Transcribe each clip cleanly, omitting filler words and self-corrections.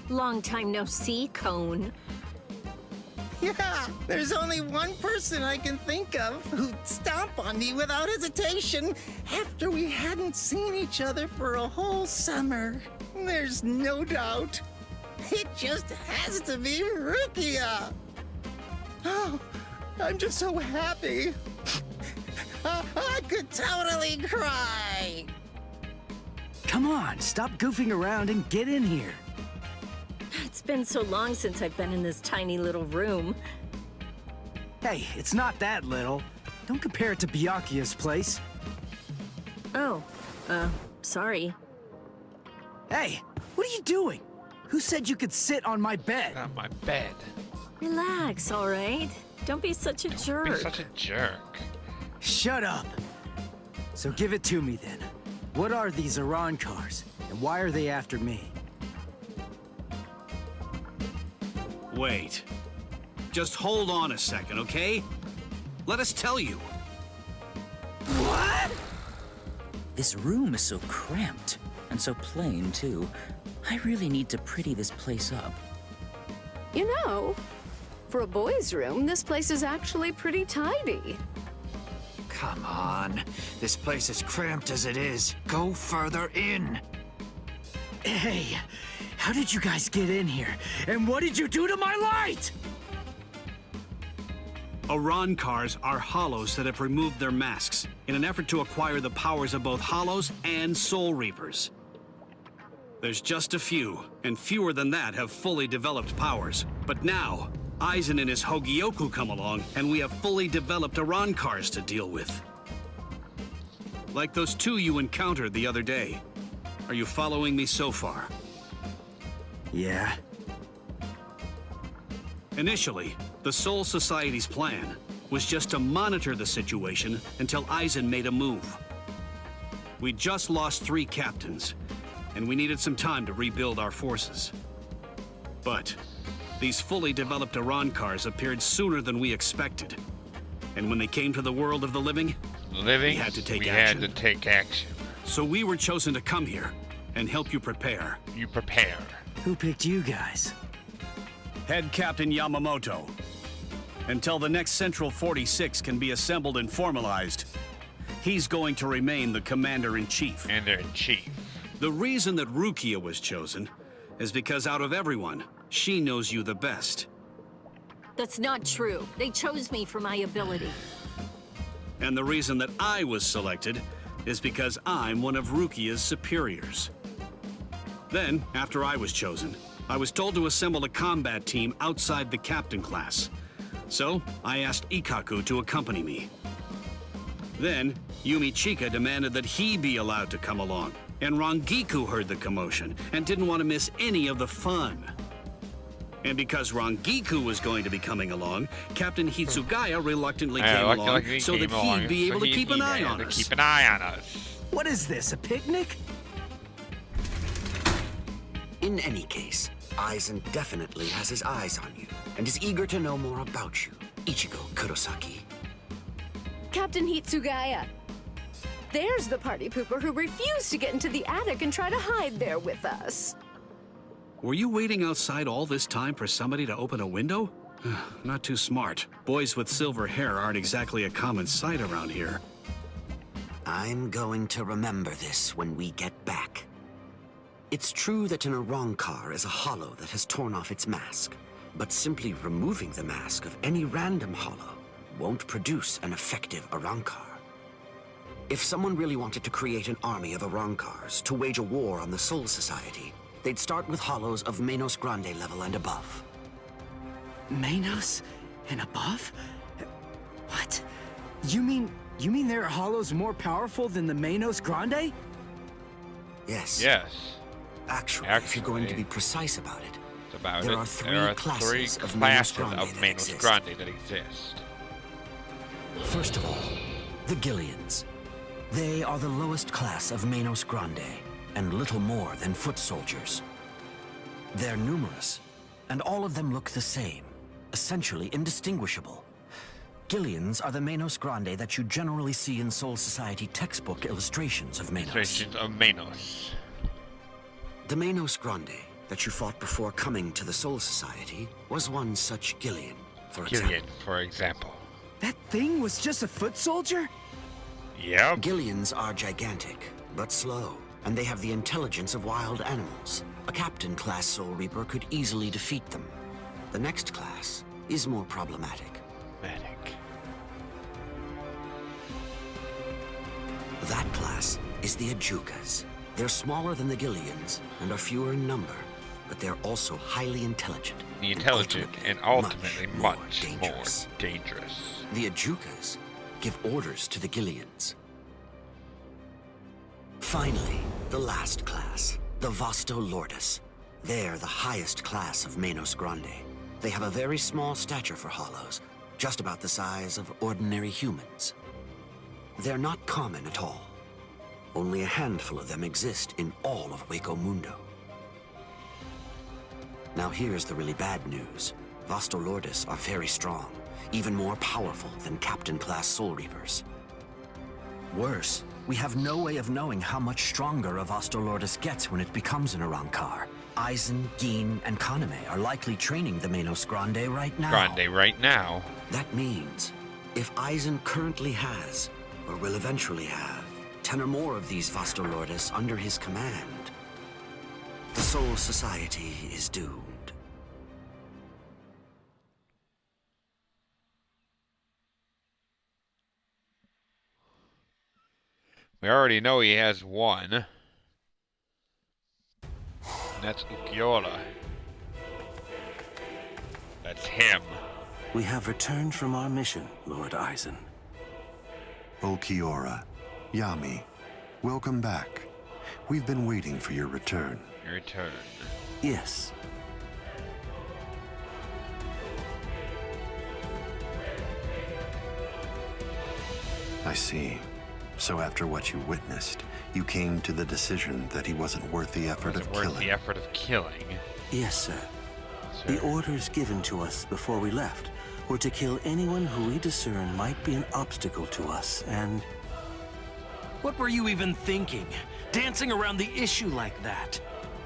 Long time no see, Cone. Yeah, there's only one person I can think of who'd stomp on me without hesitation after we hadn't seen each other for a whole summer. There's no doubt. It just has to be Rukia. Oh, I'm just so happy. I could totally cry. Come on, stop goofing around and get in here. It's been so long since I've been in this tiny little room. Hey, it's not that little. Don't compare it to Byakuya's place. Oh, sorry. Hey, what are you doing? Who said you could sit on my bed? On my bed. Relax, all right? Don't be such a jerk. Be such a jerk. Shut up. So give it to me then. What are these Iran cars, and why are they after me? Wait. Just hold on a second, okay? Let us tell you. What? This room is so cramped, and so plain, too. I really need to pretty this place up. You know, for a boys' room, this place is actually pretty tidy. Come on. This place is cramped as it is. Go further in. Hey, how did you guys get in here? And what did you do to my light? Iran cars are hollows that have removed their masks in an effort to acquire the powers of both hollows and soul reapers. There's just a few, and fewer than that have fully developed powers. But now, Aizen and his Hogyoku come along, and we have fully developed Iran cars to deal with. Like those two you encountered the other day. Are you following me so far? Yeah. Initially, the Soul Society's plan was just to monitor the situation until Aizen made a move. We just lost 3 captains, and we needed some time to rebuild our forces. But these fully developed Iran cars appeared sooner than we expected. And when they came to the world of the living, we had to take action. So we were chosen to come here and help you prepare. You prepare. Who picked you guys? Head Captain Yamamoto. Until the next Central 46 can be assembled and formalized, he's going to remain the Commander-in-Chief. Commander-in-Chief. The reason that Rukia was chosen is because out of everyone, she knows you the best. That's not true. They chose me for my ability. And the reason that I was selected is because I'm one of Rukia's superiors. Then, after I was chosen, I was told to assemble a combat team outside the captain class. So, I asked Ikkaku to accompany me. Then, Yumi Chika demanded that he be allowed to come along, and Rangiku heard the commotion and didn't want to miss any of the fun. And because Rangiku was going to be coming along, Captain Hitsugaya reluctantly came along so that he'd be able to keep an eye on us. Keep an eye on us. What is this, a picnic? In any case, Aizen definitely has his eyes on you, and is eager to know more about you, Ichigo Kurosaki. Captain Hitsugaya. There's the party pooper who refused to get into the attic and try to hide there with us. Were you waiting outside all this time for somebody to open a window? Not too smart. Boys with silver hair aren't exactly a common sight around here. I'm going to remember this when we get back. It's true that an Arankar is a hollow that has torn off its mask, but simply removing the mask of any random hollow won't produce an effective Arankar. If someone really wanted to create an army of Arankars to wage a war on the Soul Society, they'd start with hollows of Manos Grande level and above. Manos and above? What? You mean there are hollows more powerful than the Manos Grande? Yes. Yes. Actually, if you're going to be precise about it, there are three three classes of Manos Manos Grande that exist. First of all, the Gillians. They are the lowest class of Manos Grande, and little more than foot soldiers. They're numerous, and all of them look the same, essentially indistinguishable. Gillians are the Manos Grande that you generally see in Soul Society textbook illustrations of Manos. Illustrations of Manos. The Manos Grande that you fought before coming to the Soul Society was one such Gillian, for Gillian, example. for example. That thing was just a foot soldier? Yep. Gillians are gigantic, but slow, and they have the intelligence of wild animals. A Captain-class Soul Reaper could easily defeat them. The next class is more problematic. Medic. That class is the Ajukas. They're smaller than the Gillians and are fewer in number, but they're also highly intelligent. Intelligent and ultimately more much more dangerous. The Ajukas give orders to the Gillians. Finally, the last class, the Vasto Lordis. They're the highest class of Manos Grande. They have a very small stature for Hollows, just about the size of ordinary humans. They're not common at all. Only a handful of them exist in all of Waco Mundo. Now here's the really bad news. Vasto Lordis are very strong, even more powerful than Captain-class Soul Reapers. Worse, we have no way of knowing how much stronger a Vasto Lordis gets when it becomes an Arankar. Aizen, Gin, and Kaname are likely training the Manos Grande right now. Grande right now. That means, if Aizen currently has, or will eventually have, 10 or more of these Vasto Lordis under his command, the Soul Society is doomed. We already know he has one. And that's Ukiora. That's him. We have returned from our mission, Lord Aizen. Ulquiorra, Yami, welcome back. We've been waiting for your return. Your turn. Yes. I see. So after what you witnessed, you came to the decision that he wasn't worth the effort of killing. Worth the effort of killing. Yes, sir. The orders given to us before we left were to kill anyone who we discern might be an obstacle to us, and... What were you even thinking? Dancing around the issue like that?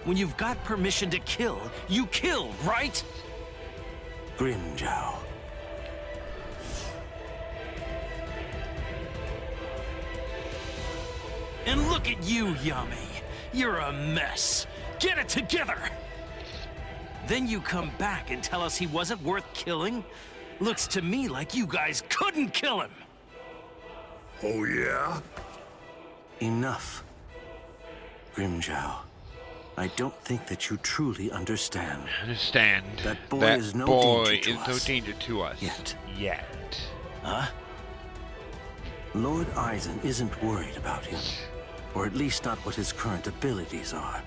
When you've got permission to kill, you kill, right? Grimjow. And look at you, Yami. You're a mess. Get it together! Then you come back and tell us he wasn't worth killing? Looks to me like you guys couldn't kill him! Oh, yeah? Enough. Grimjow. I don't think that you truly understand. That boy is no danger to us. Yet. Huh? Lord Aizen isn't worried about him. Or at least not what his current abilities are.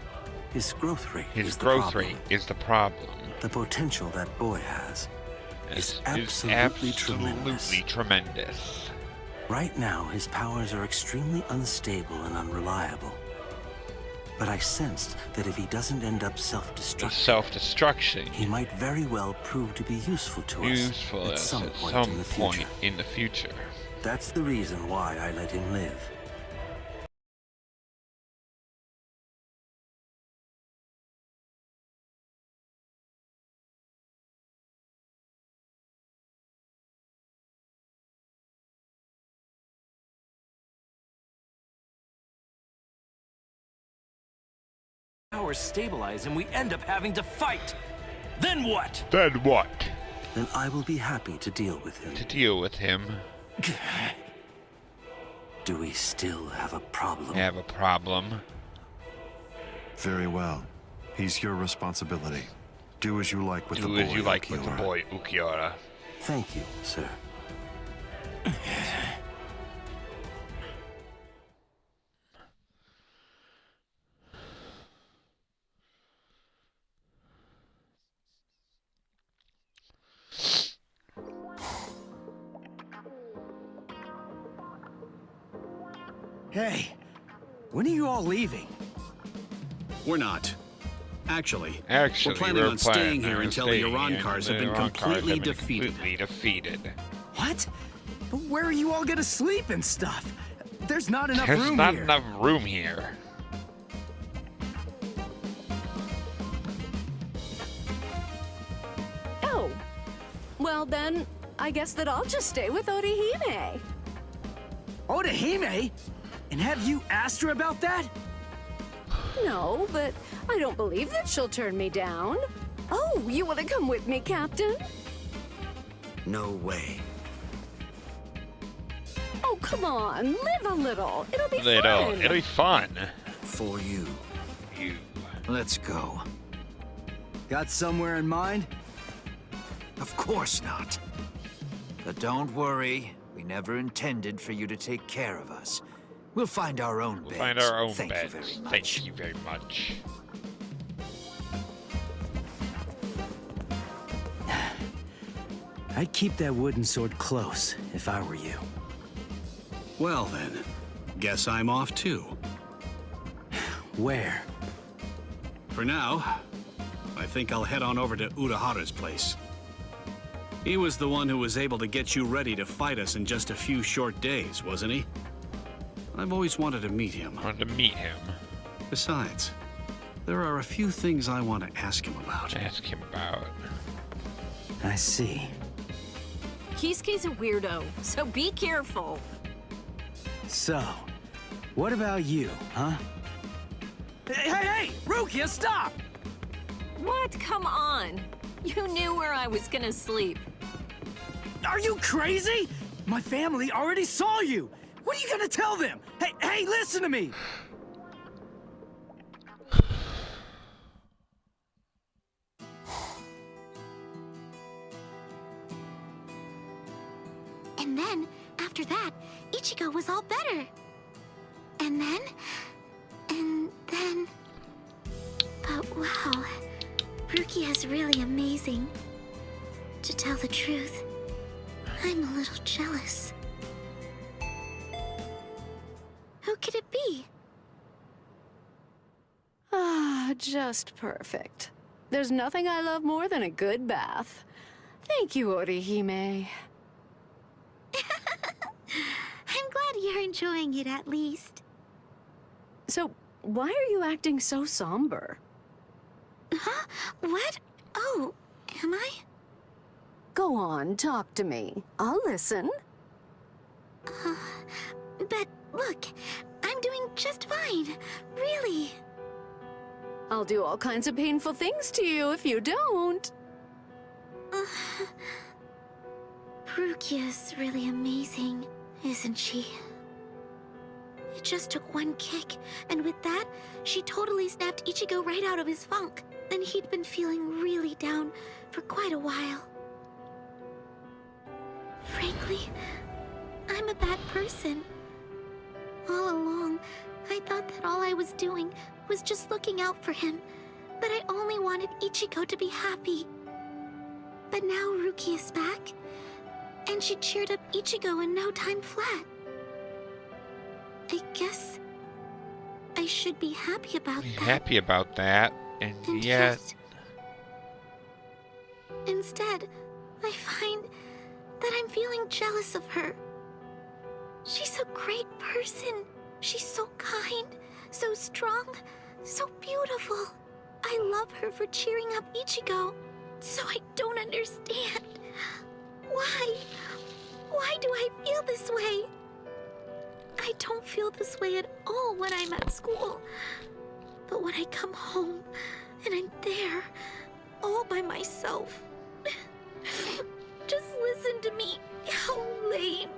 His growth rate is the problem. His growth rate is the problem. The potential that boy has is absolutely tremendous. tremendous. Right now, his powers are extremely unstable and unreliable. But I sensed that if he doesn't end up self-destruction, he might very well prove to be useful to us at some point in the future. That's the reason why I let him live. Powers stabilize and we end up having to fight. Then what? Then what? Then I will be happy to deal with him. Do we still have a problem? Very well. He's your responsibility. Do as you like with the boy, Ukiora. Thank you, sir. Hey, when are you all leaving? We're not. Actually, we're planning on staying here until the Arankars have been completely defeated. What? But where are you all gonna sleep and stuff? There's not enough There's room not here. enough room here. Well then, I guess that I'll just stay with Orihime. Orihime? And have you asked her about that? No, but I don't believe that she'll turn me down. Oh, you want to come with me, Captain? No way. Oh, come on, live a little. It'll be It'll fun. be fun. For you. You. Let's go. Got somewhere in mind? Of course not. But don't worry, we never intended for you to take care of us. We'll find our own beds. We'll find our own Thank beds. You very much. Thank you very much. I'd keep that wooden sword close if I were you. Well then, guess I'm off too. Where? For now, I think I'll head on over to Urahara's place. He was the one who was able to get you ready to fight us in just a few short days, wasn't he? I've always wanted to meet him. Besides, there are a few things I want to ask him about. I see. Kisuke's a weirdo, so be careful. So, what about you, huh? Hey, Rukia, stop! What? Come on. You knew where I was gonna sleep. Are you crazy? My family already saw you. What are you gonna tell them? Hey, listen to me! And then, after that, Ichigo was all better. And then... But wow, Rukia is really amazing. To tell the truth, I'm a little jealous. Who could it be? Ah, just perfect. There's nothing I love more than a good bath. Thank you, Orihime. I'm glad you're enjoying it at least. So, why are you acting so somber? Huh? What? Oh, am I? Go on, talk to me. I'll listen. But look, I'm doing just fine. Really. I'll do all kinds of painful things to you if you don't. Rukia's really amazing, isn't she? It just took one kick, and with that, she totally snapped Ichigo right out of his funk. And he'd been feeling really down for quite a while. Frankly, I'm a bad person. All along, I thought that all I was doing was just looking out for him, but I only wanted Ichigo to be happy. But now Ruki is back, and she cheered up Ichigo in no time flat. I guess I should be happy about that. And yet... Instead, I find that I'm feeling jealous of her. She's a great person. She's so kind, so strong, so beautiful. I love her for cheering up Ichigo. So I don't understand. Why? Why do I feel this way? I don't feel this way at all when I'm at school. But when I come home and I'm there, all by myself, just listen to me. How lame.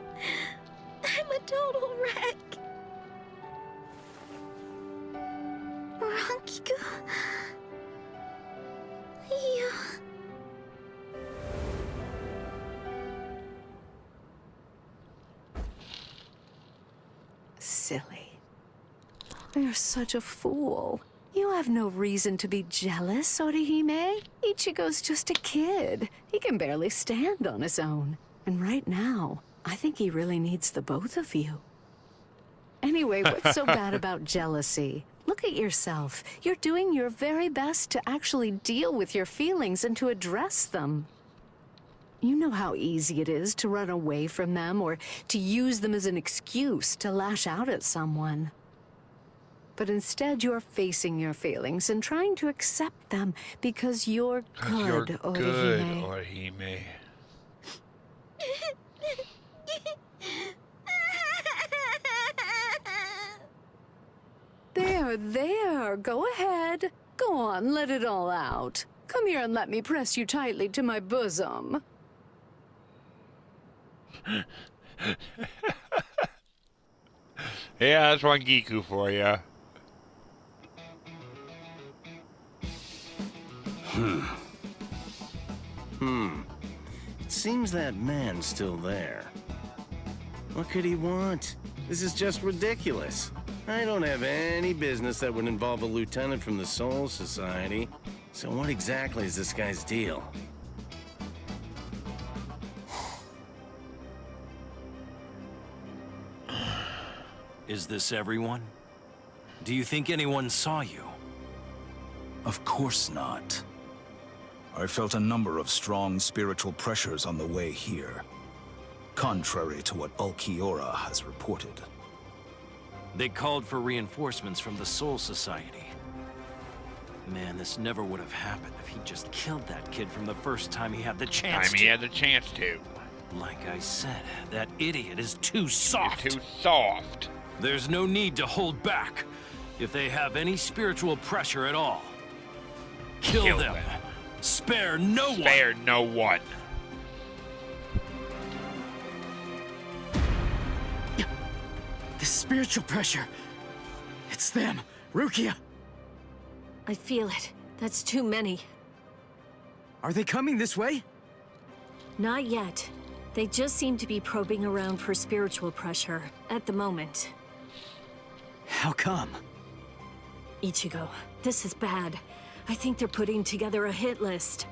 I'm a total wreck. Rankiku, you... Silly. You're such a fool. You have no reason to be jealous, Orihime. Ichigo's just a kid. He can barely stand on his own. And right now, I think he really needs the both of you. Anyway, what's so bad about jealousy? Look at yourself. You're doing your very best to actually deal with your feelings and to address them. You know how easy it is to run away from them or to use them as an excuse to lash out at someone. But instead, you're facing your feelings and trying to accept them because you're good, Orihime. There. Go ahead. Go on, let it all out. Come here and let me press you tightly to my bosom. Yeah, that's one Giku for you. It seems that man's still there. What could he want? This is just ridiculous. I don't have any business that would involve a lieutenant from the Soul Society. So what exactly is this guy's deal? Is this everyone? Do you think anyone saw you? Of course not. I felt a number of strong spiritual pressures on the way here, contrary to what Ulquiorra has reported. They called for reinforcements from the Soul Society. Man, this never would have happened if he just killed that kid from the first time he had the chance to. Like I said, that idiot is too soft. He's too soft. There's no need to hold back. If they have any spiritual pressure at all, kill them. Spare no one. Spare no one. The spiritual pressure. It's them. Rukia. I feel it. That's too many. Are they coming this way? Not yet. They just seem to be probing around for spiritual pressure at the moment. How come? Ichigo, this is bad. I think they're putting together a hit list.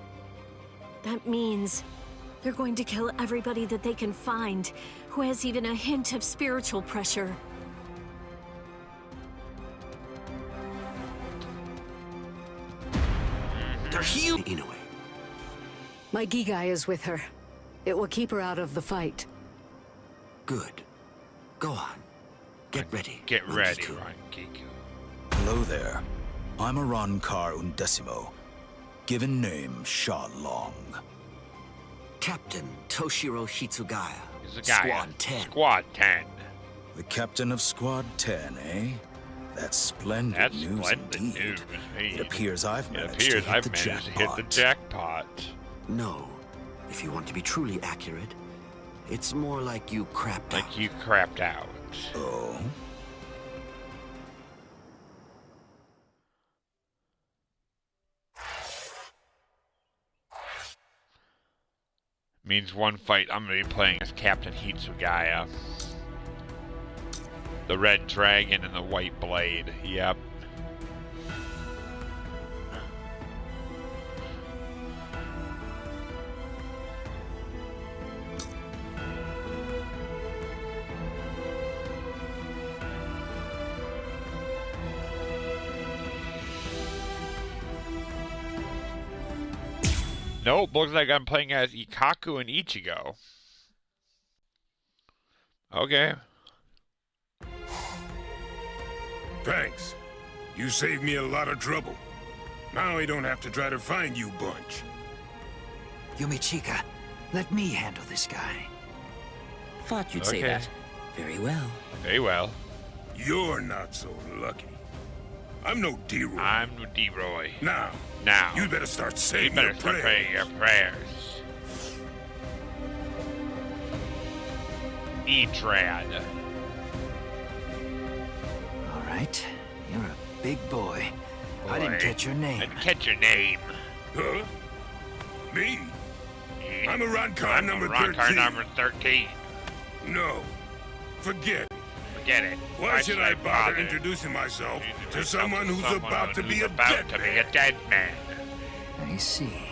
That means they're going to kill everybody that they can find who has even a hint of spiritual pressure. They're healed. Inoue. My Gigai is with her. It will keep her out of the fight. Good. Go on. Get ready. Get ready, Rangiku. Hello there. I'm Arankar Undecimo, given name Sha Long. Captain Toshiro Hitsugaya. Hitsugaya. Squad 10. Squad 10. The captain of Squad 10, eh? That's splendid news indeed. It appears I've managed to hit the jackpot. No. If you want to be truly accurate, it's more like you crapped out. Like you crapped out. Oh? Means one fight I'm going to be playing as Captain Hitsugaya. The red dragon and the white blade. Yep. Nope, looks like I'm playing as Ikaku and Ichigo. Okay. Thanks. You saved me a lot of trouble. Now I don't have to try to find you bunch. Yumichika, let me handle this guy. Thought you'd say that. Very well. Very well. You're not so lucky. I'm no D-Roy. I'm no D-Roy. Now, you better start saying your prayers. E-Trad. All right, you're a big boy. I didn't catch your name. I didn't catch your name. Huh? Me? I'm a Rancor number 13. Rancor number 13. No. Forget it. Forget it. Why should I bother introducing myself to someone who's about to be a dead man? I see.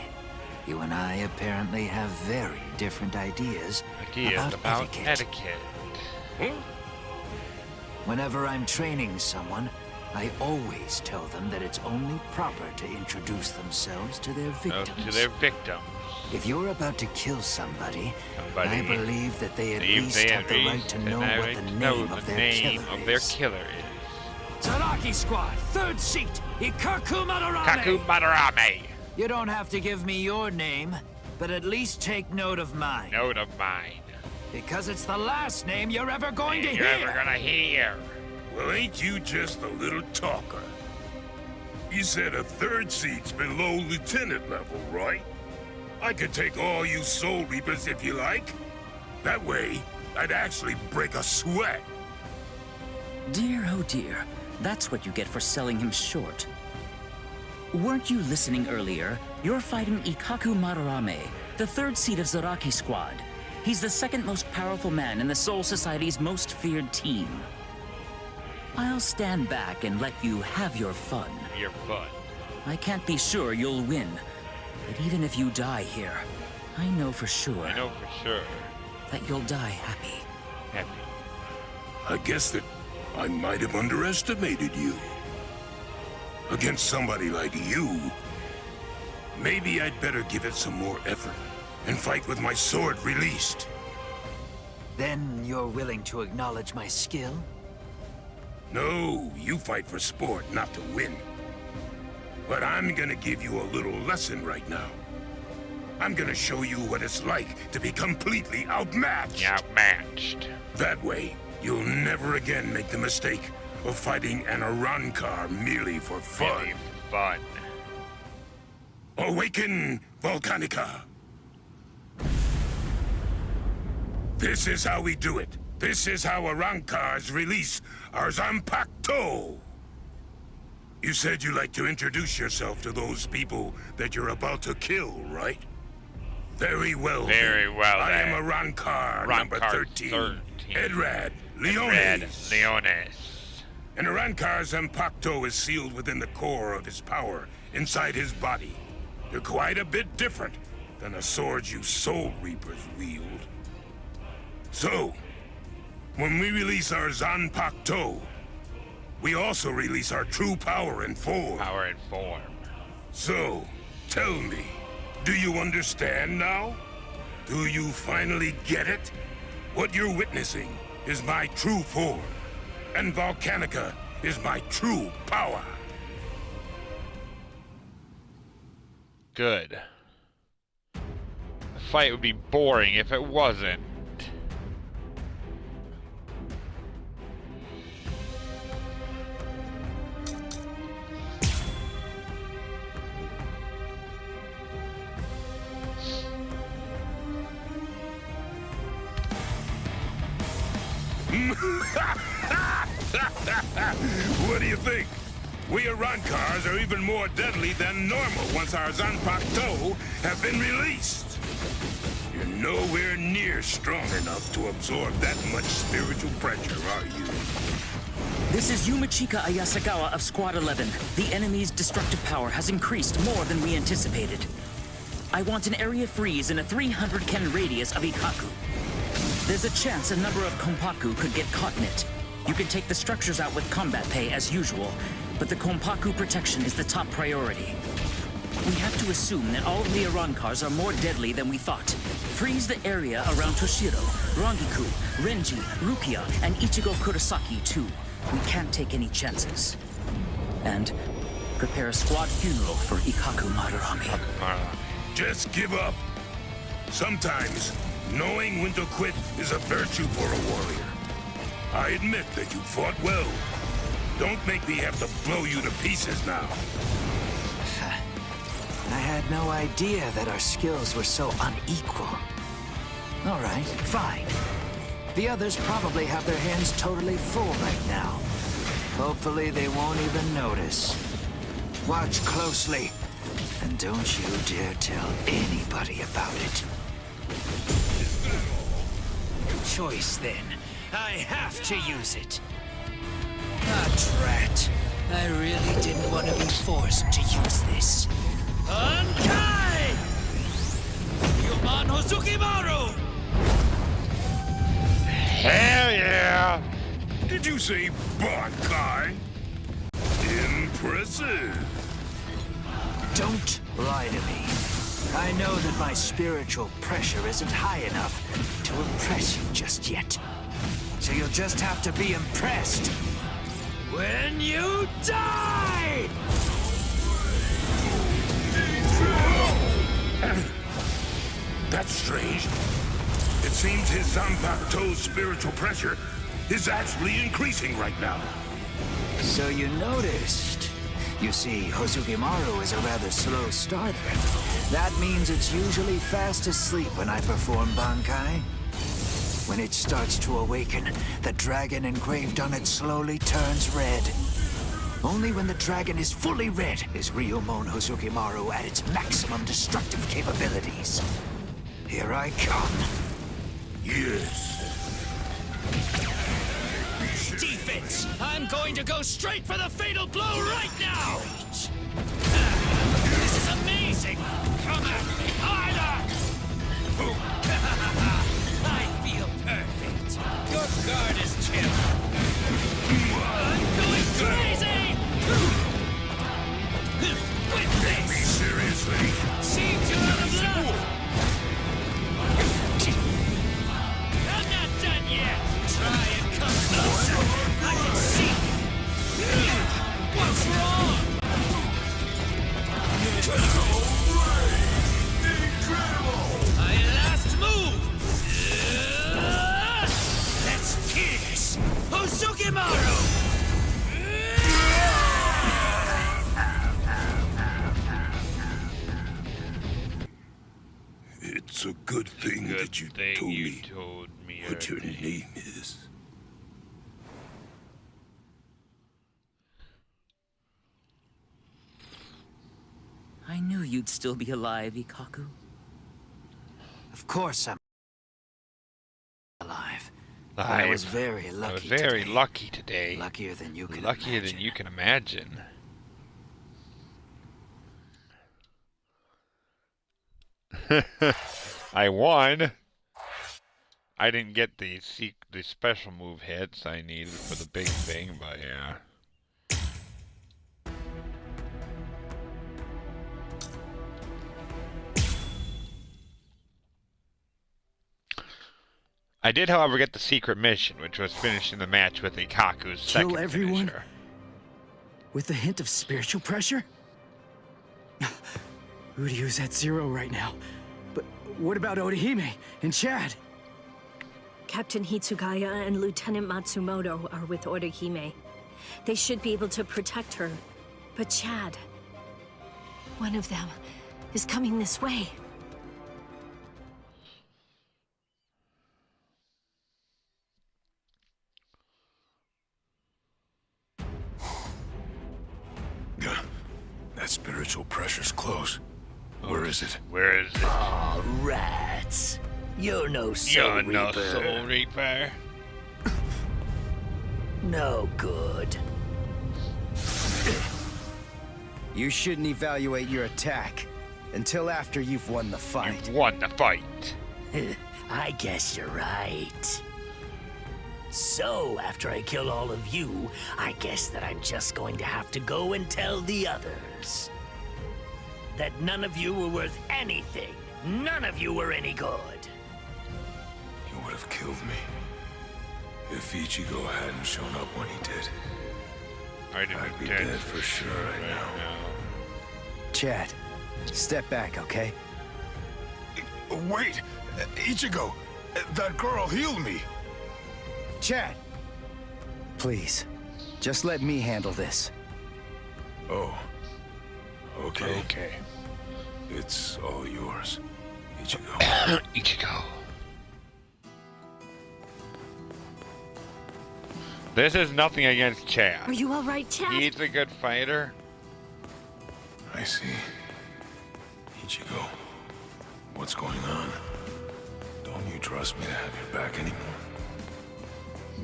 You and I apparently have very different ideas about etiquette. Huh? Whenever I'm training someone, I always tell them that it's only proper to introduce themselves to their victims. If you're about to kill somebody, I believe that they at least have the right to know what the name of their killer is. Taraki Squad, third seat, Ikaku Madarame! Ikaku Madarame! You don't have to give me your name, but at least take note of mine. Note of mine. Because it's the last name you're ever going to hear. You're ever gonna hear. Well, ain't you just a little talker? You said a third seat's below lieutenant level, right? I could take all you Soul Reapers if you like. That way, I'd actually break a sweat. Dear, oh dear. That's what you get for selling him short. Weren't you listening earlier? You're fighting Ikaku Madarame, the third seat of Zaraki Squad. He's the second most powerful man in the Soul Society's most feared team. I'll stand back and let you have your fun. Your fun. I can't be sure you'll win, but even if you die here, I know for sure. I know for sure. That you'll die happy. Happy. I guess that I might have underestimated you. Against somebody like you, maybe I'd better give it some more effort and fight with my sword released. Then you're willing to acknowledge my skill? No, you fight for sport, not to win. But I'm gonna give you a little lesson right now. I'm gonna show you what it's like to be completely outmatched. Outmatched. That way, you'll never again make the mistake of fighting an Arankar merely for fun. Merely for fun. Awaken, Volcanica! This is how we do it. This is how Arankars release our Zanpakuto. You said you'd like to introduce yourself to those people that you're about to kill, right? Very well. Very well. I am Arankar number 13. Edrad Leones. An Arankar's Zanpakuto is sealed within the core of his power, inside his body. They're quite a bit different than the swords you Soul Reapers wield. So, when we release our Zanpakuto, we also release our true power and form. Power and form. So, tell me, do you understand now? Do you finally get it? What you're witnessing is my true form, and Volcanica is my true power. Good. The fight would be boring if it wasn't. What do you think? We Arankars are even more deadly than normal once our Zanpakuto have been released. You're nowhere near strong enough to absorb that much spiritual pressure, are you? This is Yumachika Ayasagawa of Squad 11. The enemy's destructive power has increased more than we anticipated. I want an area freeze in a 300 ken radius of Ikaku. There's a chance a number of Konpaku could get caught in it. You can take the structures out with combat pay as usual, but the Konpaku protection is the top priority. We have to assume that all of the Arankars are more deadly than we thought. Freeze the area around Toshiro, Rangiku, Renji, Rukia, and Ichigo Kurosaki too. We can't take any chances. And prepare a squad funeral for Ikaku Madarame. Just give up. Sometimes, knowing when to quit is a virtue for a warrior. I admit that you fought well. Don't make me have to blow you to pieces now. I had no idea that our skills were so unequal. All right, fine. The others probably have their hands totally full right now. Hopefully they won't even notice. Watch closely, and don't you dare tell anybody about it. Choice, then. I have to use it. Ah, drat. I really didn't want to be forced to use this. Bankai! Yoman Hosukimaru! Hell yeah! Did you say Bankai? Impressive. Don't lie to me. I know that my spiritual pressure isn't high enough to impress you just yet. So you'll just have to be impressed when you die! That's strange. It seems his Zanpakuto's spiritual pressure is actually increasing right now. So you noticed. You see, Hozukimaru is a rather slow starter. That means it's usually fast asleep when I perform Bankai. When it starts to awaken, the dragon engraved on it slowly turns red. Only when the dragon is fully red is Ryumon Hozukimaru at its maximum destructive capabilities. Here I come. Yes. Defense! I'm going to go straight for the fatal blow right now! This is amazing! Come at me harder! I feel perfect. Your guard is chill. I'm going crazy! With this! Seriously? See to the blood! I'm not done yet! Try and come closer! I can see! What's wrong? Incredible! My last move! Let's kiss! Hozukimaru! It's a good thing that you told me what your name is. I knew you'd still be alive, Ikaku. Of course I'm alive. I was very lucky. I was very lucky today. Luckier than you can Luckier imagine. than you can imagine. I won. I didn't get the special move hits I needed for the big thing, but yeah. I did, however, get the secret mission, which was finishing the match with Ikaku's second Kill everyone? finisher. With a hint of spiritual pressure? Uryu's at 0 right now. But what about Orihime and Chad? Captain Hitsugaya and Lieutenant Matsumoto are with Orihime. They should be able to protect her. But Chad, one of them, is coming this way. That spiritual pressure's close. Where is it? Where is it? Aw, rats. You're no Soul You're no Reaper. Soul Reaper. No good. You shouldn't evaluate your attack until after you've won the fight. You've won the fight. I guess you're right. So, after I kill all of you, I guess that I'm just going to have to go and tell the others. That none of you were worth anything. None of you were any good. You would have killed me if Ichigo hadn't shown up when he did. I'd be dead for sure right now. Chad, step back, okay? Wait! Ichigo! That girl healed me! Chad! Please, just let me handle this. Oh. Okay. Okay. It's all yours, Ichigo. Ichigo. This is nothing against Chad. Are you all right, Chad? He's a good fighter. I see. Ichigo, what's going on? Don't you trust me to have your back anymore?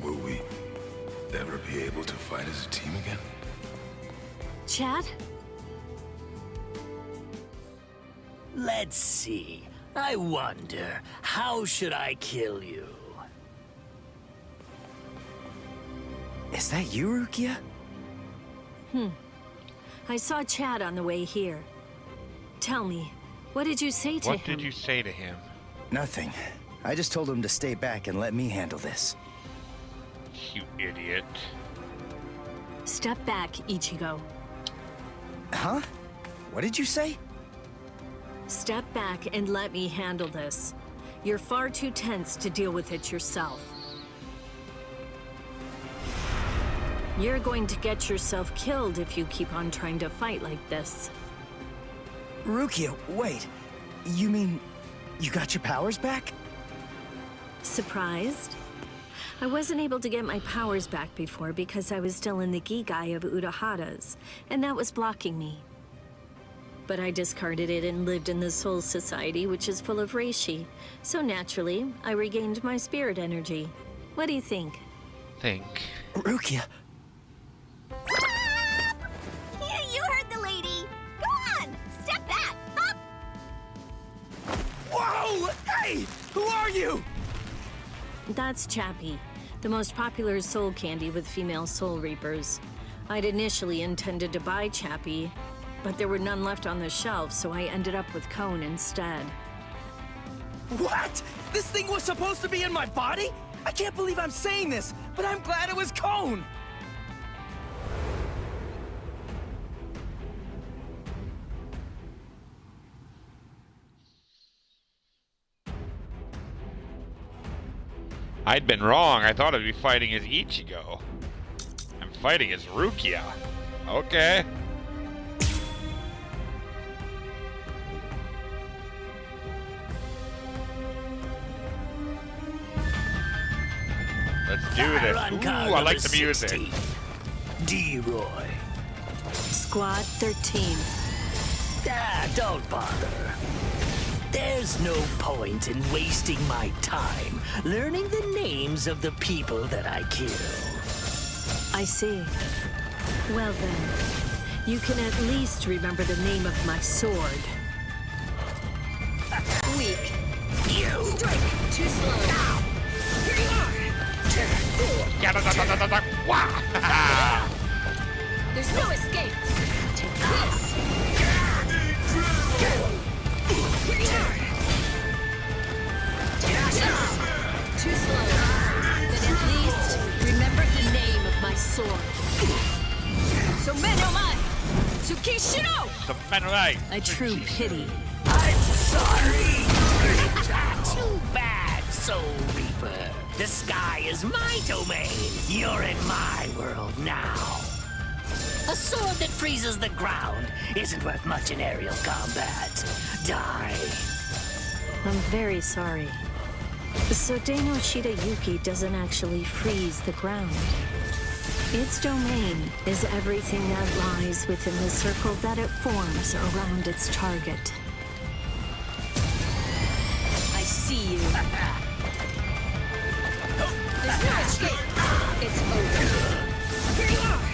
Will we ever be able to fight as a team again? Chad? Let's see. I wonder, how should I kill you? Is that you, Rukia? I saw Chad on the way here. Tell me, what did you say to him? What did you say to him? Nothing. I just told him to stay back and let me handle this. You idiot. Step back, Ichigo. Huh? What did you say? Step back and let me handle this. You're far too tense to deal with it yourself. You're going to get yourself killed if you keep on trying to fight like this. Rukia, wait. You mean you got your powers back? Surprised? I wasn't able to get my powers back before because I was still in the Gigai of Urahara's, and that was blocking me. But I discarded it and lived in the Soul Society, which is full of reishi. So naturally, I regained my spirit energy. What do you think? Rukia. You heard the lady. Go on, step back. Up. Whoa! Hey! Who are you? That's Chappie, the most popular soul candy with female soul reapers. I'd initially intended to buy Chappie, but there were none left on the shelf, so I ended up with Cone instead. What? This thing was supposed to be in my body? I can't believe I'm saying this, but I'm glad it was Cone! I'd been wrong. I thought I'd be fighting as Ichigo. I'm fighting as Rukia. Okay. Let's do this. Ooh, I like the music. D-Roy. Squad 13. Don't bother. There's no point in wasting my time learning the names of the people that I kill. I see. Well then, you can at least remember the name of my sword. Weak. You. Strike. Too slow. Now. Here you are. There's no escape. Take this. Here you are. Take this. Too slow. Then at least remember the name of my sword. Somennomai! Tsukishiro! Somennomai! A true pity. I'm sorry. Too bad, Soul Reaper. The sky is my domain. You're in my world now. A sword that freezes the ground isn't worth much in aerial combat. Die. I'm very sorry. So Deno Shidayuki doesn't actually freeze the ground. Its domain is everything that lies within the circle that it forms around its target. I see you. There's no escape. It's over. Here you are.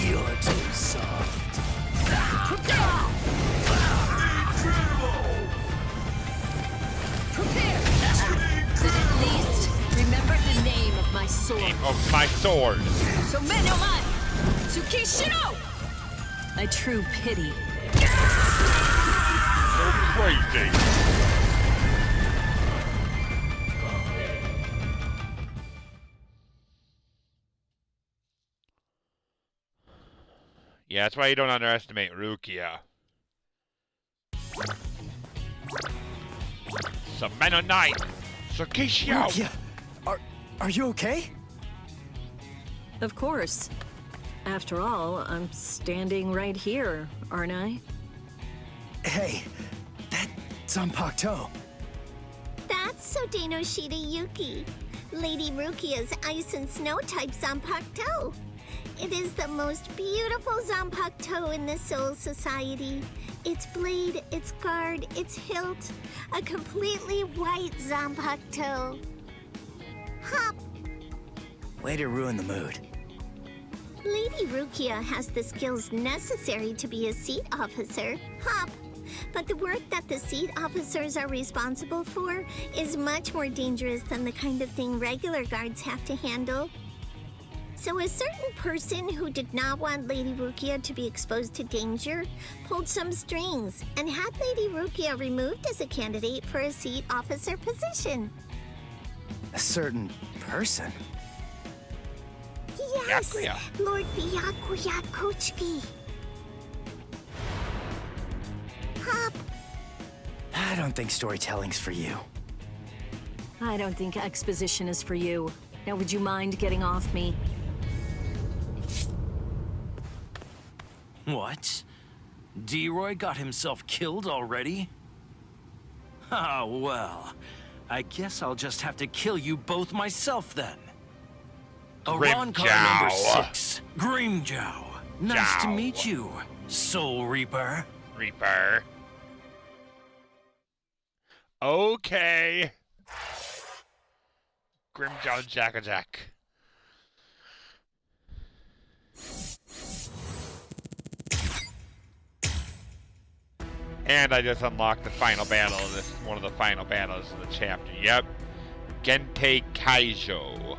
You're too soft. Prepare. Then at least remember the name of my sword. Name of my sword. Somennomai! Tsukishiro! A true pity. So crazy. Yeah, that's why you don't underestimate Rukia. Somennomai! Tsukishio! Rukia, are you okay? Of course. After all, I'm standing right here, aren't I? Hey, that's Zanpakuto. That's Sodeno Shidayuki, Lady Rukia's ice and snow type Zanpakuto. It is the most beautiful Zanpakuto in the Soul Society. Its blade, its guard, its hilt, a completely white Zanpakuto. Hop! Way to ruin the mood. Lady Rukia has the skills necessary to be a seat officer, Hop. But the work that the seat officers are responsible for is much more dangerous than the kind of thing regular guards have to handle. So a certain person who did not want Lady Rukia to be exposed to danger pulled some strings and had Lady Rukia removed as a candidate for a seat officer position. A certain person? Yes, Lord Byakuya Kochiki. Hop. I don't think storytelling's for you. I don't think exposition is for you. Now, would you mind getting off me? What? D-Roy got himself killed already? Ah, well. I guess I'll just have to kill you both myself then. Arankar number 6, Grimjow. Nice to meet you, Soul Reaper. Reaper. Okay. Grimjow Jack-a-Jack. And I just unlocked the final battle of this, one of the final battles of the chapter. Yep. Gente Kaijo.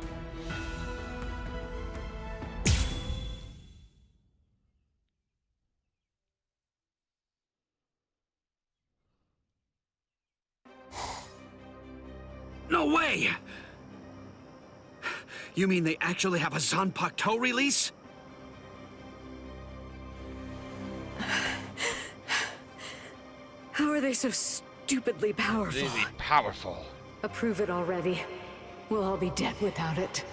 No way! You mean they actually have a Zanpakuto release? How are they so stupidly powerful? Really powerful. Approve it already. We'll all be dead without it.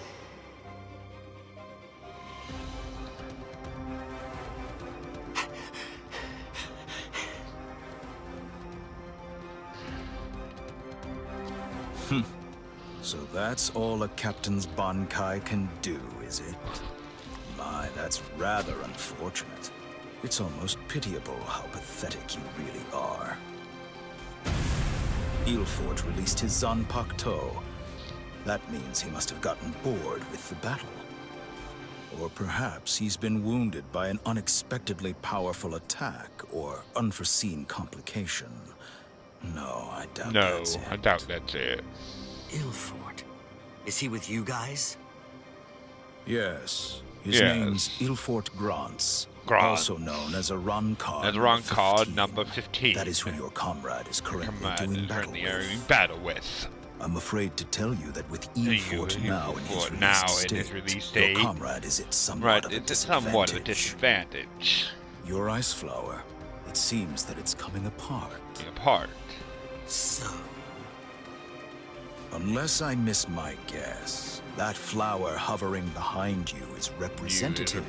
So that's all a captain's Bankai can do, is it? My, that's rather unfortunate. It's almost pitiable how pathetic you really are. Ilfort released his Zanpakuto. That means he must have gotten bored with the battle. Or perhaps he's been wounded by an unexpectedly powerful attack or unforeseen complication. No, I doubt that's it. No, I doubt that's it. Ilfort. Is he with you guys? Yes. His name's Ilfort Grants. Also known as Arankar. As Arankar number 15. That is who your comrade is currently doing battle with. I'm afraid to tell you that with Ilfort now in his release state, your comrade is at somewhat of a disadvantage. Your ice flower, it seems that it's coming apart. So? Unless I miss my guess, that flower hovering behind you is representative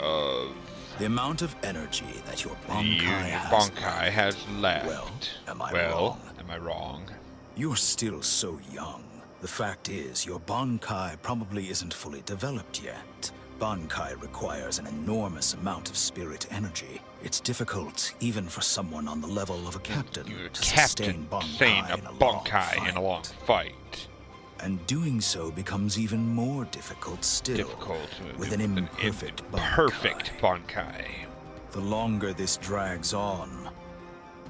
of the amount of energy that your Bankai has left. Well, am I wrong? You're still so young. The fact is, your Bankai probably isn't fully developed yet. Bankai requires an enormous amount of spirit energy. It's difficult, even for someone on the level of a captain, to sustain Bankai in a long fight. And doing so becomes even more difficult still, with an imperfect Bankai. The longer this drags on,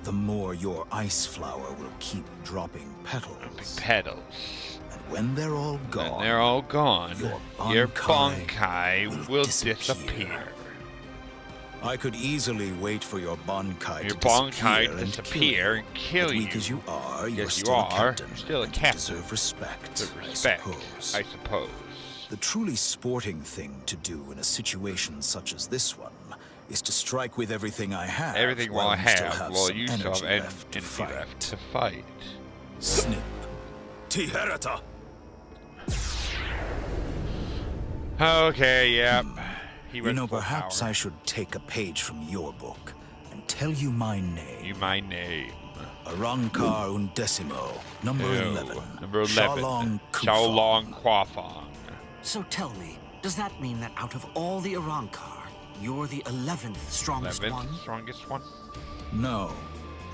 the more your ice flower will keep dropping petals. And when they're all gone, your Bankai will disappear. I could easily wait for your Bankai to disappear and kill you. Weak as you are, you're still a captain. You deserve respect, I suppose. The truly sporting thing to do in a situation such as this one is to strike with everything I have. While you still have energy left to fight. Snip. Tiherata. Okay, yep. You know, perhaps I should take a page from your book and tell you my name. Arankar Undecimo, number 11. Xiaolong Quafong. So tell me, does that mean that out of all the Arankar, you're the 11th strongest one? No.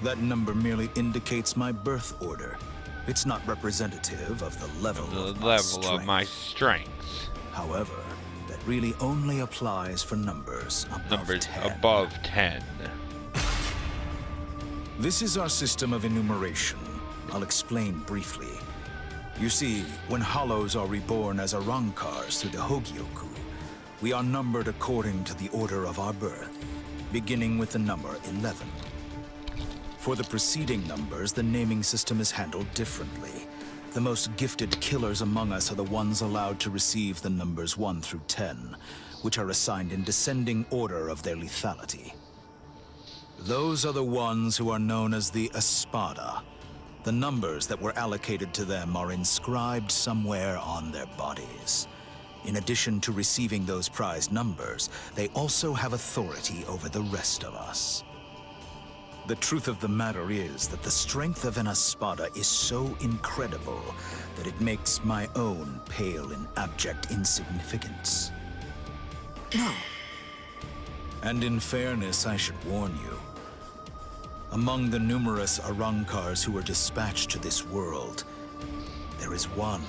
That number merely indicates my birth order. It's not representative of the level of my strength. However, that really only applies for numbers above 10. This is our system of enumeration. I'll explain briefly. You see, when hollows are reborn as Arankars through the Hogyoku, we are numbered according to the order of our birth, beginning with the number 11. For the preceding numbers, the naming system is handled differently. The most gifted killers among us are the ones allowed to receive the numbers 1 through 10, which are assigned in descending order of their lethality. Those are the ones who are known as the Espada. The numbers that were allocated to them are inscribed somewhere on their bodies. In addition to receiving those prized numbers, they also have authority over the rest of us. The truth of the matter is that the strength of an Espada is so incredible that it makes my own pale in abject insignificance. No. And in fairness, I should warn you. Among the numerous Arrancars who were dispatched to this world, there is one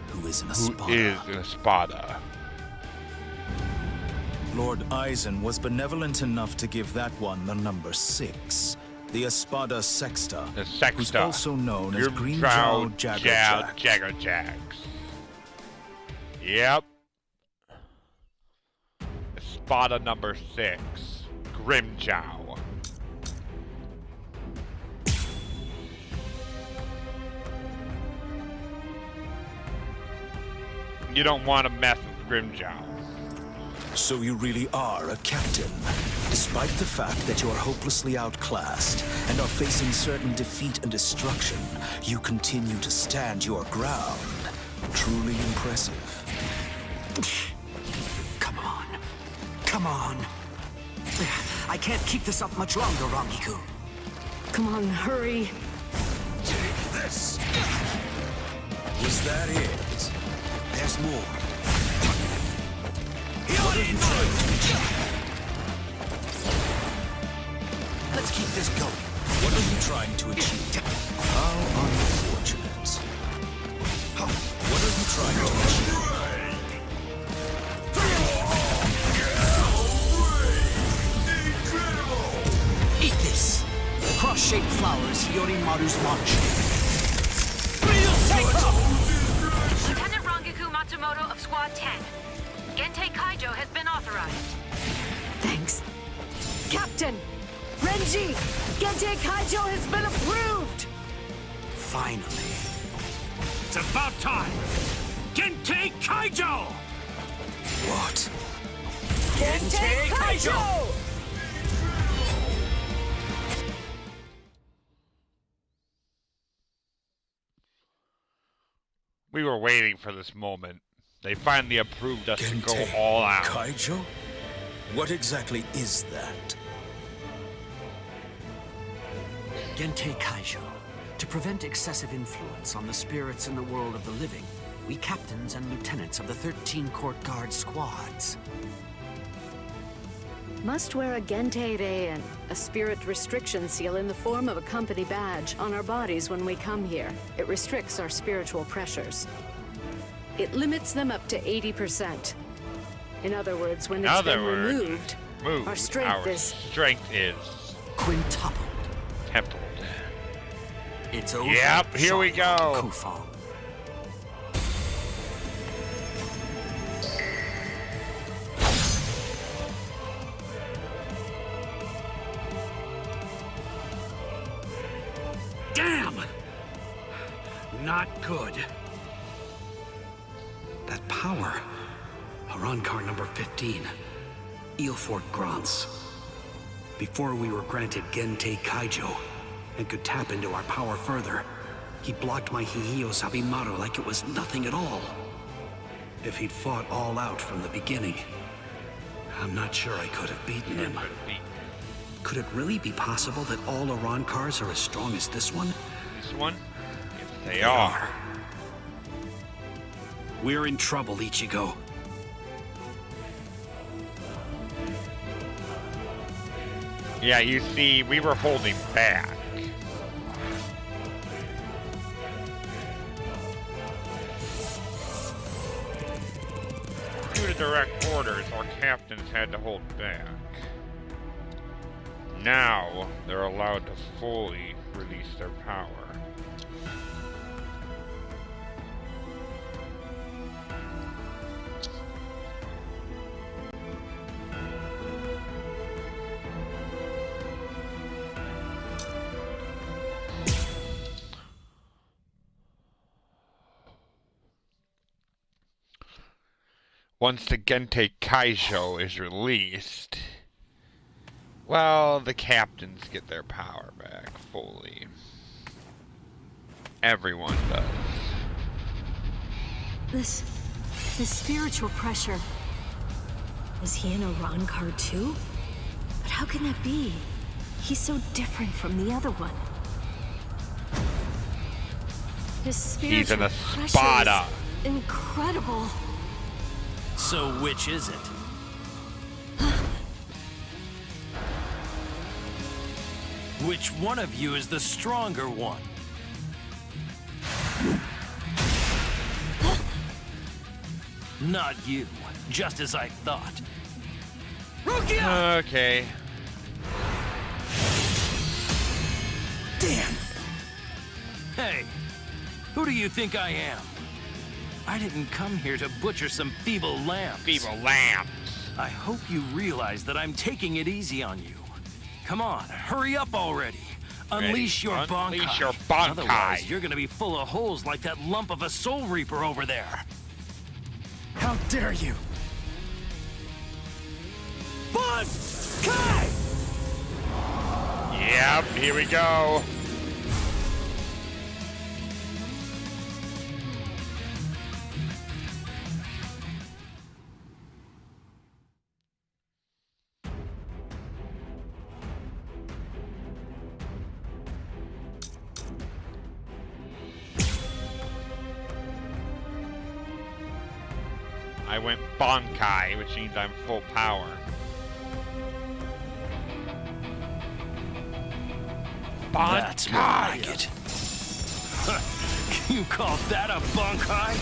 who is an Espada. Who is an Espada? Lord Eisen was benevolent enough to give that one the number 6, the Espada Sexta, the Sexta, who's also known as Grimmjow Jaggerjax. Yep. Espada number 6, Grimmjow. You don't want to mess with Grimmjow. So you really are a captain, despite the fact that you are hopelessly outclassed and are facing certain defeat and destruction. You continue to stand your ground. Truly impressive. Come on. Come on. I can't keep this up much longer, Rangiku. Come on, hurry. Take this. Was that it? There's more. Let's keep this going. What are you trying to achieve? How unfortunate. What are you trying to achieve? Eat this. Cross-shaped flowers, Yorimaru's launch. Lieutenant Rangiku Matsumoto of Squad 10. Gentei Kaijo has been authorized. Thanks. Captain! Renji! Gentei Kaijo has been approved! Finally. It's about time! Gentei Kaijo! What? Gentei Kaijo! We were waiting for this moment. They finally approved us to go all out. Kaijo? What exactly is that? Gentei Kaijo. To prevent excessive influence on the spirits in the world of the living, we captains and lieutenants of the 13 court guard squads Must wear a Gentei Reien, a spirit restriction seal in the form of a company badge, on our bodies when we come here. It restricts our spiritual pressures. It limits them up to 80%. In other words, when it's been removed, our strength is quintupled. Templed. It's over. Yep, here we go. Kufal. Damn! Not good. That power. Arrancar number 15. Eelfort Grants. Before we were granted Gentei Kaijo and could tap into our power further, he blocked my Hihio Sabimaru like it was nothing at all. If he'd fought all out from the beginning, I'm not sure I could have beaten him. Could it really be possible that all Arrancars are as strong as this one? This one? Yes, they are. We're in trouble, Ichigo. Yeah, you see, we were holding back. Due to direct orders, our captains had to hold back. Now, they're allowed to fully release their power. Once the Gentei Kaijo is released, well, the captains get their power back fully. Everyone does. This spiritual pressure. Is he an Arankar too? But how can that be? He's so different from the other one. His spiritual pressure is incredible. So which is it? Which one of you is the stronger one? Not you, just as I thought. Rukia! Okay. Damn! Hey, who do you think I am? I didn't come here to butcher some feeble lambs. Feeble lambs. I hope you realize that I'm taking it easy on you. Come on, hurry up already. Unleash your Bankai. Unleash your Bankai. Otherwise, you're gonna be full of holes like that lump of a Soul Reaper over there. How dare you! Bankai! Yep, here we go. I went Bankai, which means I'm full power. That's more like it. You call that a Bankai?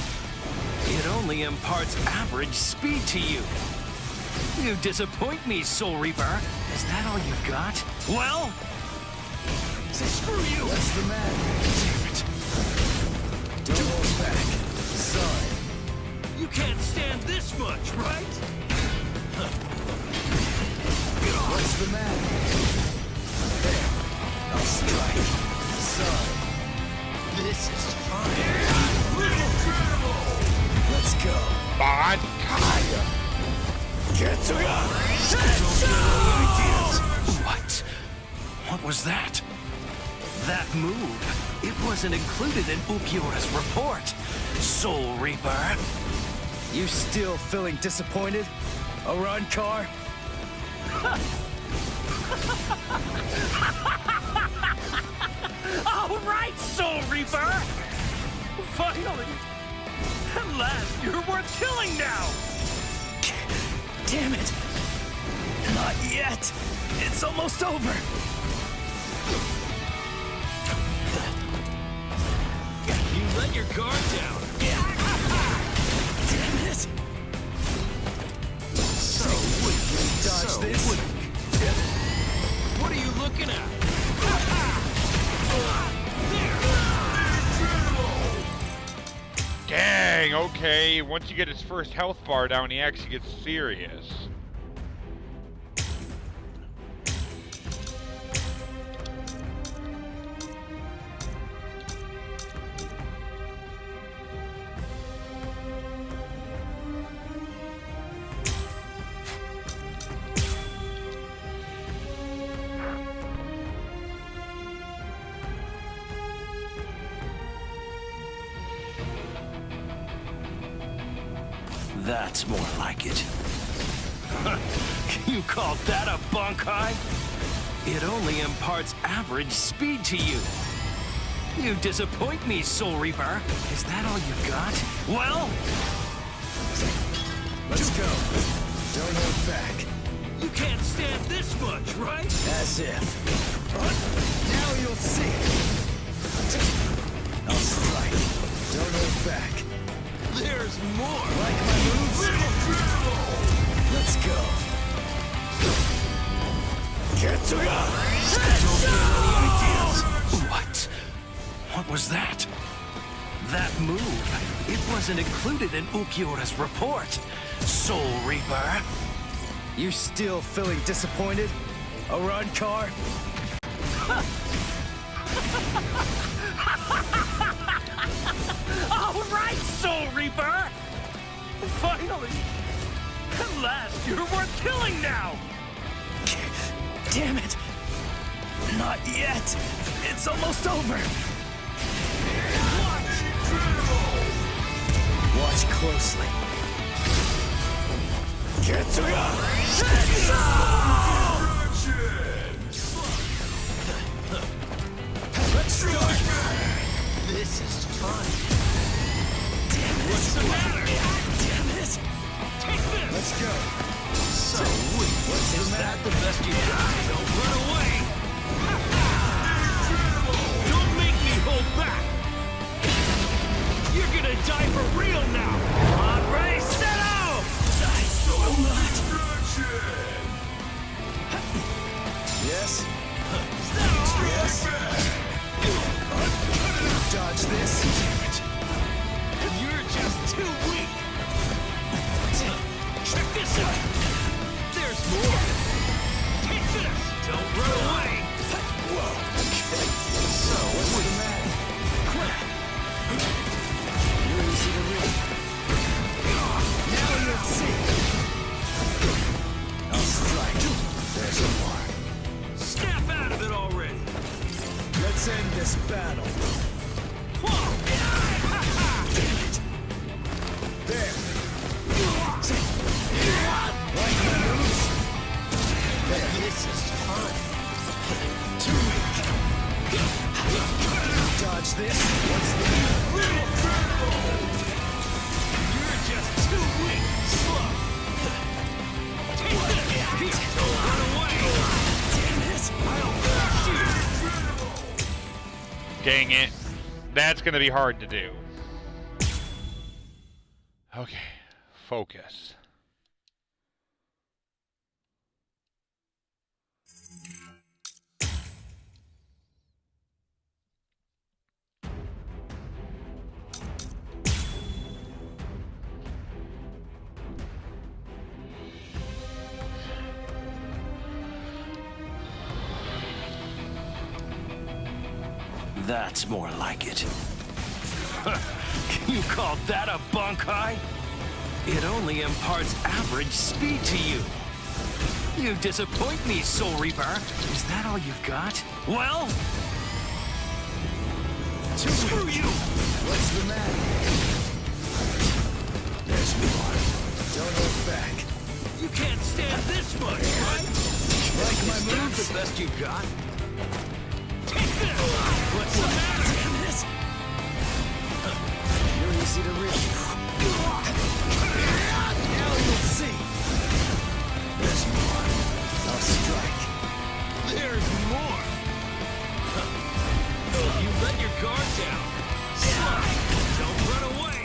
It only imparts average speed to you. You disappoint me, Soul Reaper. Is that all you've got? Well, screw you! What's the matter? Damn it. Don't hold back. Sorry. You can't stand this much, right? What's the matter? There. I'll strike. Sorry. This is fine. Let's go. Bankai. Get to ya! What? What was that? That move, it wasn't included in Ulquiorra's report. Soul Reaper. You still feeling disappointed, Arankar? All right, Soul Reaper! Finally! At last, you're worth killing now! Damn it! Not yet! It's almost over! You let your guard down! Damn it! So weak. Dodge this. Weak. What are you looking at? Dang, okay. Once you get his first health bar down, he actually gets serious. That's more like it. You call that a Bankai? It only imparts average speed to you. You disappoint me, Soul Reaper. Is that all you've got? Well, let's go. Don't hold back. You can't stand this much, right? As if. Now you'll see. I'll strike. Don't hold back. There's more. Like my moves? Let's go. Get to ya! What? What was that? That move, it wasn't included in Ulquiorra's report. Soul Reaper. You still feeling disappointed, Arankar? All right, Soul Reaper! Finally! At last, you're worth killing now! Damn it! Not yet! It's almost over! Watch closely. Get to Let's start. This is fun. Damn it. What's the matter? Damn it. Take this. Let's go. So weak. Is that the best you got? Don't run away. Don't make me hold back. You're gonna die for real now. On, ready, set off. Die so much. Yes. Yes. Dodge this. You're just too weak. Check this out. There's more. Take this. Don't run away. Whoa. Okay. So, what's the matter? Crap. You're easy to read. Now you'll see. I'll strike. There's a more. Snap out of it already. Let's end this battle. Whoa. Damn it. There. Like my moves? There. This is fun. Too weak. Dodge this. What's the little vertigo? You're just too weak. Slow. Take this. Here. Don't run away. Damn it. I'll crush you. Dang it. That's gonna be hard to do. Okay. Focus. That's more like it. You call that a bunkai? It only imparts average speed to you. You disappoint me, Soul Reaper. Is that all you've got? Well? Screw you! What's the matter? There's more. Don't hold back. You can't stand this much, right? Like my Is moves? that the best you've got? Take this! What's the matter? Damn it! You're easy to reach. Now you'll see. There's more. I'll strike. There's more! You let your guard down. Slide. Don't run away.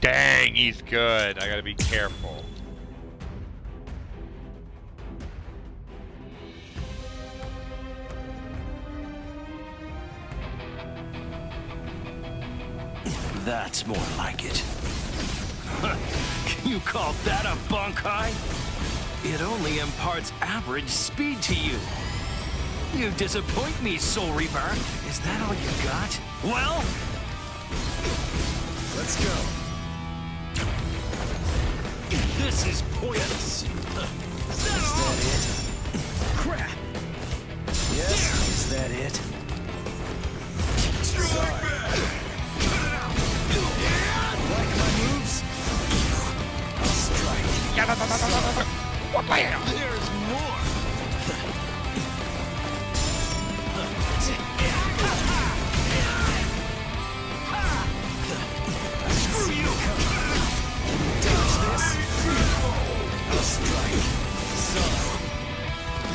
Dang, he's good. I gotta be careful. That's more like it. You call that a bunkai? It only imparts average speed to you. You disappoint me, Soul Reaper. Is that all you got? Well? Let's go. This is pointless. Is that it? Crap. Yes, is that it? Sorry. Like my moves? I'll strike. There's more. Screw you. Dodge this. I'll strike. So,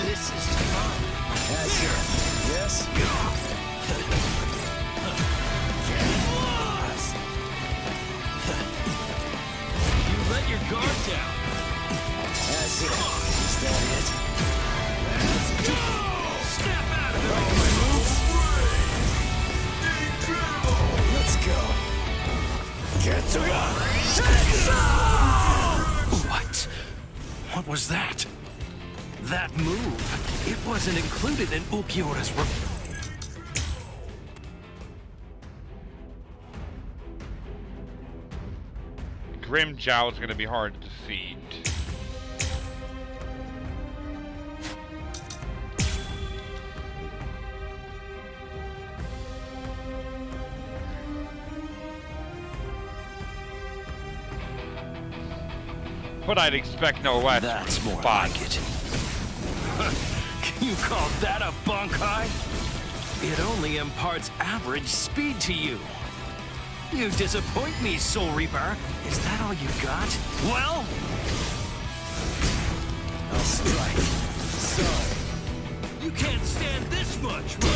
This is fun. that's it. Yes? You let your guard down. That's it. Is that it? Let's go! Snap out of it. Like my moves? Let's go. Get to What? What was that? That move. It wasn't included in Ulquiorra's Grimjow is gonna be hard to defeat. But I'd expect no less. That's more like it. You call that a bunkai? It only imparts average speed to you. You disappoint me, Soul Reaper. Is that all you got? Well, I'll strike. So, you can't stand this much, right?